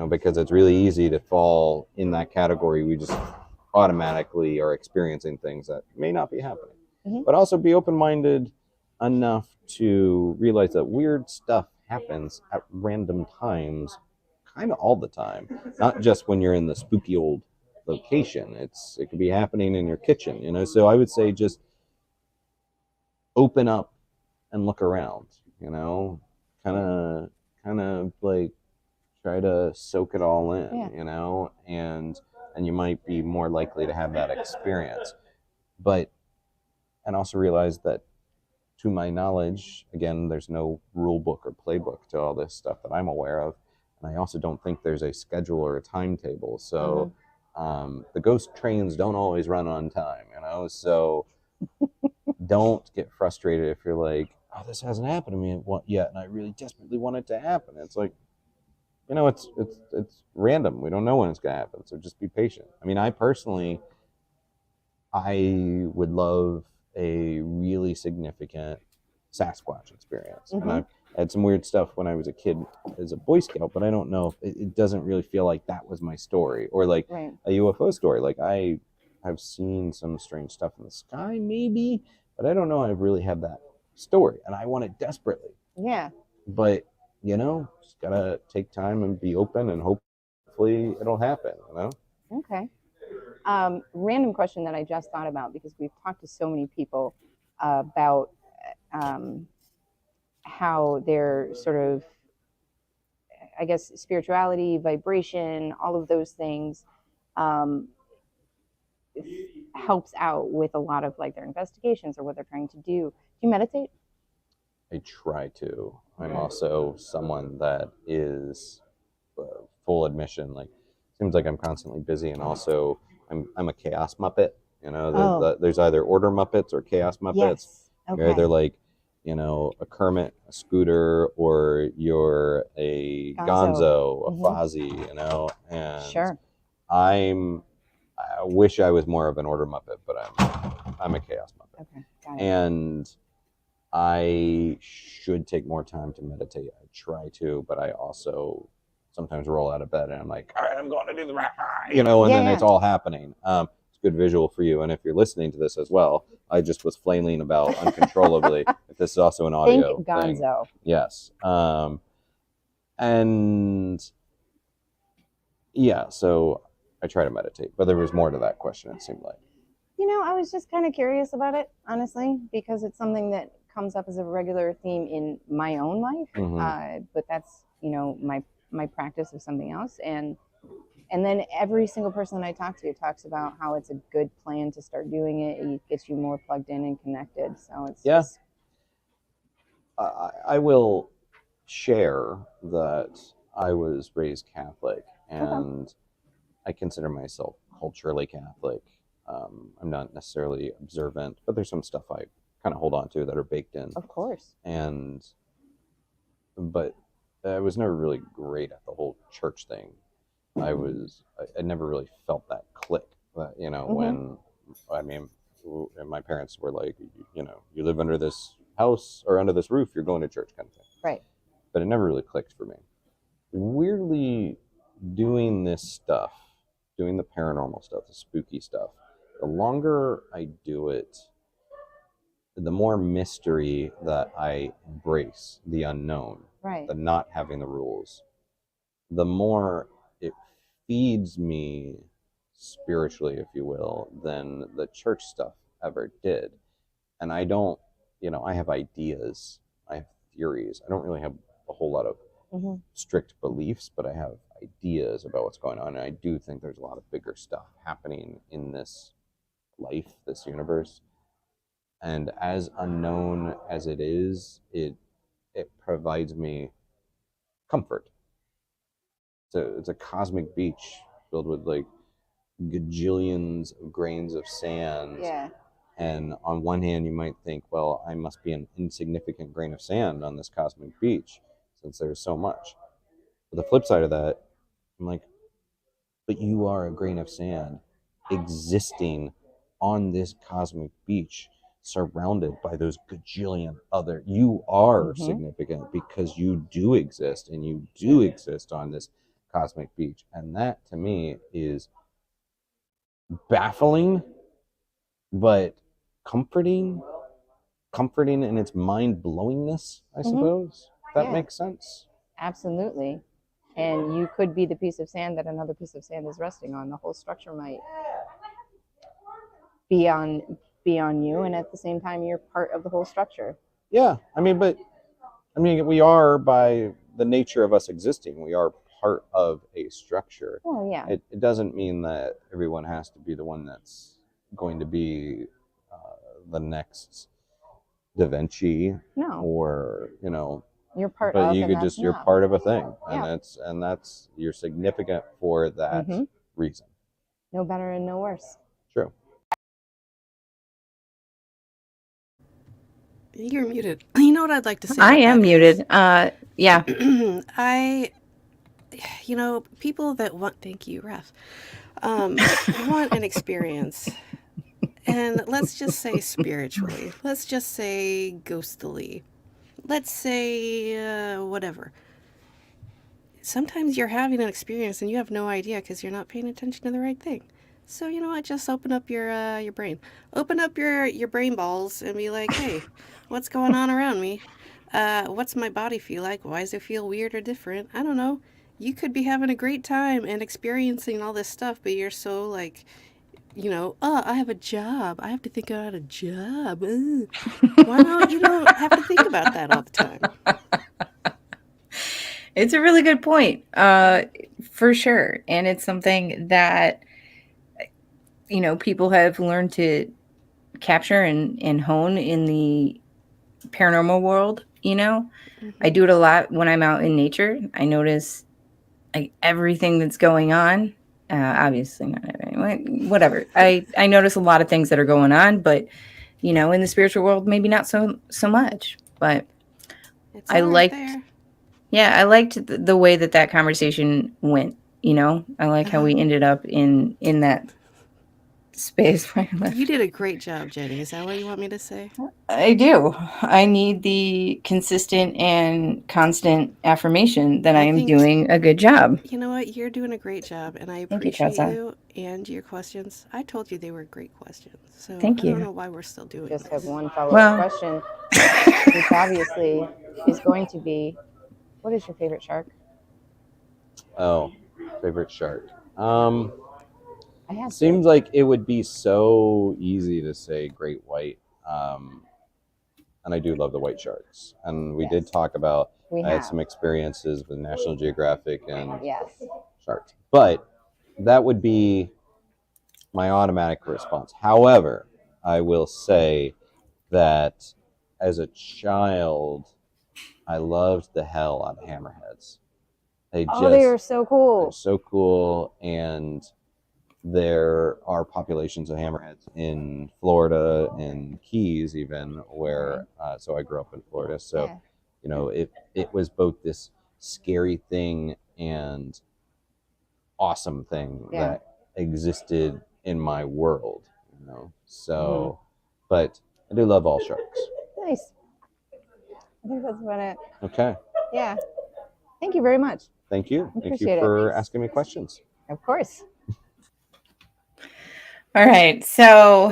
because it's really easy to fall in that category. We just automatically are experiencing things that may not be happening. Mhm. But also be open-minded enough to realize that weird stuff happens at random times, kind of all the time, not just when you're in the spooky old location. It could be happening in your kitchen, so I would say just open up and look around, kind of like try to soak it all in, and you might be more likely to have that experience. And also realize that, to my knowledge, again, there's no rule book or playbook to all this stuff that I'm aware of. And I also don't think there's a schedule or a timetable. So the ghost trains don't always run on time, so don't get frustrated if you're like, oh, this hasn't happened to me yet, and I really desperately want it to happen. It's like, it's random. We don't know when it's going to happen, so just be patient. I mean, I would love a really significant Sasquatch experience. And I've had some weird stuff when I was a kid as a Boy Scout, but I don't know, it doesn't really feel like that was my story, or like a UFO story. Like, I have seen some strange stuff in the sky, maybe, but I don't know I've really had that story, and I want it desperately. Yeah. But, just gotta take time and be open, and hopefully it'll happen, Okay. Random question that I just thought about, because we've talked to so many people about how their sort of, I guess, spirituality, vibration, all of those things helps out with a lot of like their investigations or what they're trying to do. Do you meditate? I try to. I'm also someone that is, full admission, like, seems like I'm constantly busy, and also I'm a chaos muppet. There's either order muppets or chaos muppets. Yes. Okay. You're either like, a Kermit, a Scooter, or you're a Gonzo, a Fozzie, and Sure. I wish I was more of an order muppet, but I'm a chaos muppet. Okay. Got it. And I should take more time to meditate. I try to, but I also sometimes roll out of bed and I'm like, all right, I'm going to do the rap, then it's all happening. It's a good visual for you. And if you're listening to this as well, I just was flailing about uncontrollably. If this is also an audio Think Gonzo. thing. Yes. And yeah, so I try to meditate, but there was more to that question, it seemed like. I was just kind of curious about it, honestly, because it's something that comes up as a regular theme in my own life. But that's, my practice of something else. And then every single person that I talk to talks about how it's a good plan to start doing it. It gets you more plugged in and connected. So it's just... I will share that I was raised Catholic, and I consider myself culturally Catholic. I'm not necessarily observant, but there's some stuff I kind of hold on to that are baked in. Of course. But I was never really great at the whole church thing. I never really felt that click, when, my parents were like, you live under this house or under this roof, you're going to church, kind of thing. Right. But it never really clicked for me. Weirdly, doing this stuff, doing the paranormal stuff, the spooky stuff, the longer I do it, the more mystery that I embrace, the unknown, the not having the rules, the more it feeds me spiritually, if you will, than the church stuff ever did. And I don't, I have ideas, I have theories. I don't really have a whole lot of strict beliefs, but I have ideas about what's going on. And I do think there's a lot of bigger stuff happening in this life, this universe. And as unknown as it is, it provides me comfort. It's a cosmic beach filled with like gajillions of grains of sand. Yeah. And on one hand, you might think, well, I must be an insignificant grain of sand on this cosmic beach since there's so much. But the flip side of that, I'm like, but you are a grain of sand existing on this cosmic beach, surrounded by those gajillion other. You are significant because you do exist, and you do exist on this cosmic beach. And that to me is baffling, but comforting in its mind-blowingness, I suppose. That makes sense. Absolutely. And you could be the piece of sand that another piece of sand is resting on. The whole structure might be on you, and at the same time you're part of the whole structure. Yeah. We are, by the nature of us existing, we are part of a structure. Well, yeah. It doesn't mean that everyone has to be the one that's going to be the next Da Vinci. No. Or, you're part but of, you could just, you're part of a thing. Yeah. And that's, you're significant for that reason. No better and no worse. True. You're muted. You know what I'd like to say? I am muted. Yeah. People that want, thank you, Ref, want an experience. And let's just say spiritually. Let's just say ghostily. Let's say whatever. Sometimes you're having an experience and you have no idea because you're not paying attention to the right thing. So you know what? Just open up your brain. Open up your brain balls and be like, hey, what's going on around me? What's my body feel like? Why does it feel weird or different? I don't know. You could be having a great time and experiencing all this stuff, but you're so like, I have a job. I have to think about a job. Why not? You don't have to think about that all the time. It's a really good point, for sure. And it's something that, people have learned to capture and hone in the paranormal world. I do it a lot when I'm out in nature. I notice like everything that's going on. Obviously not everything, whatever. I notice a lot of things that are going on, but in the spiritual world, maybe not so much. But It's I all right liked, there. yeah, I liked the way that conversation went. I like how we ended up in that space. You did a great job, Jeni. Is that what you want me to say? I do. I need the consistent and constant affirmation that I am doing a good job. You know what? You're doing a great job, and I Thank you, appreciate Tressa. you and your questions. I told you they were great questions. So Thank I you. don't know why we're still doing Just this. have one follow-up question, which obviously is going to be, what is your favorite shark? Oh, favorite shark. I Seems like it would be so easy to say great white. And I do love the white sharks. And we did talk about, I had some experiences with National Geographic and sharks. But that would be my automatic response. However, I will say that as a child, I loved the hell out of hammerheads. They are so cool. They're so cool. And there are populations of hammerheads in Florida and Keys, even where. So I grew up in Florida, so it was both this scary thing and awesome thing that existed in my world. So, but I do love all sharks. Nice. I think that's about it. Okay. Yeah. Thank you very much. Thank you. Thank you Appreciate for asking me questions. Of course. All right. So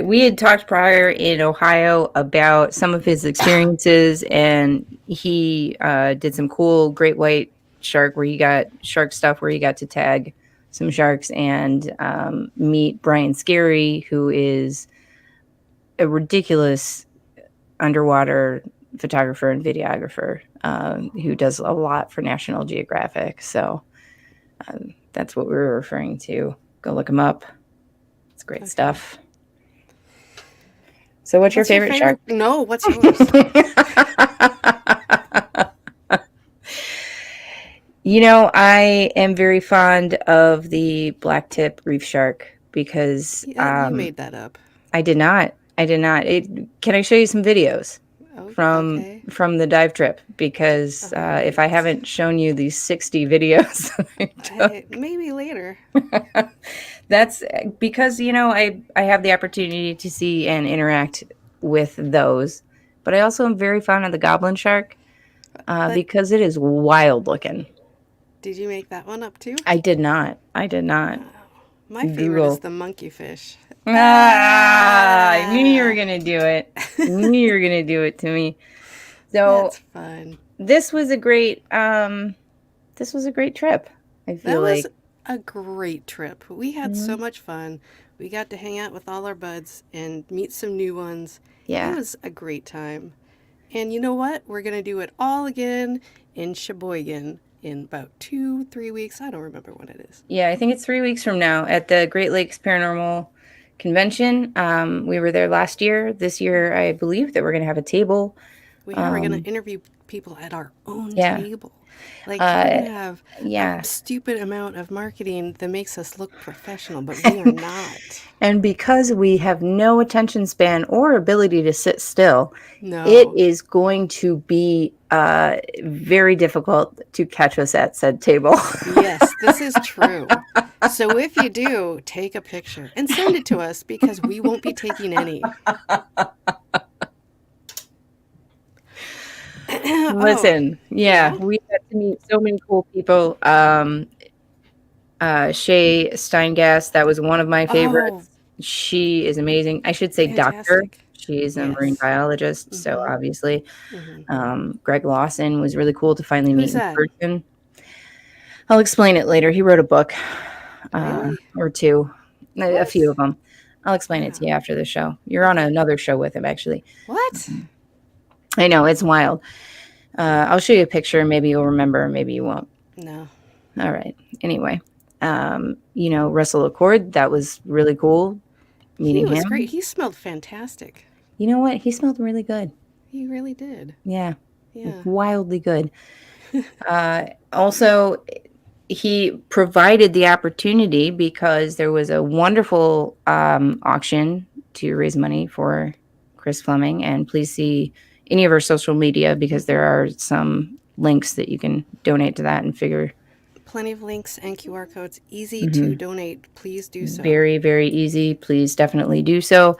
we had talked prior in Ohio about some of his experiences, and he did some cool great white shark where you got shark stuff where you got to tag some sharks and meet Brian Scary, who is a ridiculous underwater photographer and videographer who does a lot for National Geographic. So that's what we were referring to. Go look him up. It's great stuff. So what's your favorite shark? No, what's yours? I am very fond of the black tip reef shark because You made that up. I did not. Can I show you some videos Oh, from okay. the dive trip? Because if I haven't shown you these 60 videos, that I took, Maybe later. that's because, I have the opportunity to see and interact with those. But I also am very fond of the goblin shark because it is wild looking. Did you make that one up too? I did not. My favorite Google. is the monkey fish. I knew you were going to do it. Knew you were going to do it to me. So That's fun. this was a great trip. I feel That like was a great trip. We had so much fun. We got to hang out with all our buds and meet some new ones. Yeah. It was a great time. And you know what? We're going to do it all again in Sheboygan in about 2-3 weeks. I don't remember when it is. Yeah, I think it's 3 weeks from now at the Great Lakes Paranormal Convention. We were there last year. This year, I believe that we're going to have a table. We're going to interview people at our own Yeah. table. Like, we're going to have Yeah. a stupid amount of marketing that makes us look professional, but we are not. And because we have no attention span or ability to sit still, No. it is going to be very difficult to catch us at said table. Yes, this is true. So if you do, take a picture and send it to us because we won't be taking any. Listen, we got to meet so many cool people. Shay Steingast, that was one of my favorites. She is amazing. I should say doctor. Fantastic. She is a marine biologist, so obviously. Greg Lawson was really cool to finally meet in person. I'll explain it later. He wrote a book or two, a few of them. I'll explain it to you after the show. You're on another show with him, actually. What? I know, it's wild. I'll show you a picture. Maybe you'll remember. Maybe you won't. No. All right. Anyway, Russell Accord, that was really cool meeting him. He was great. He smelled fantastic. You know what? He smelled really good. He really did. Yeah. Yeah. Wildly good. Also, he provided the opportunity because there was a wonderful auction to raise money for Chris Fleming. And please see any of our social media because there are some links that you can donate to that and figure. Plenty of links and QR codes. Easy to donate. Please do so. Very, very easy. Please definitely do so.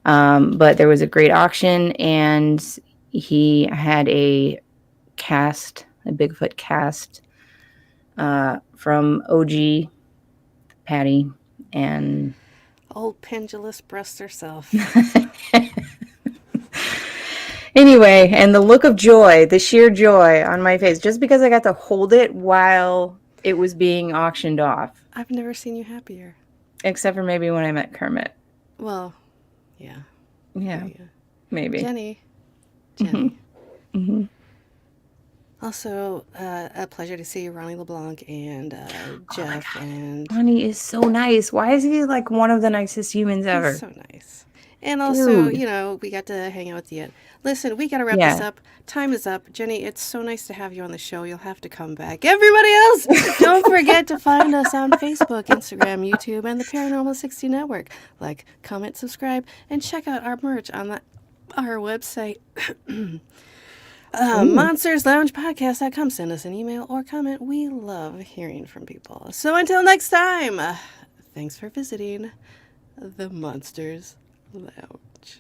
But there was a great auction and he had a Bigfoot cast from OG Patty and old pendulous breast herself. Anyway, and the look of joy, the sheer joy on my face, just because I got to hold it while it was being auctioned off. I've never seen you happier. Except for maybe when I met Kermit. Well, yeah. Yeah. Maybe. Jeni. Also, a pleasure to see Ronnie LeBlanc and Jeff. And Ronnie is so nice. Why is he like one of the nicest humans ever? He's so nice. And also, we got to hang out with you. Listen, we got to wrap this up. Time is up. Jeni, it's so nice to have you on the show. You'll have to come back. Everybody else, don't forget to find us on Facebook, Instagram, YouTube, and the Paranormal 60 Network. Like, comment, subscribe, and check out our merch on our website. MonstersLoungePodcast.com. Send us an email or comment. We love hearing from people. So until next time, thanks for visiting the Monsters Lounge.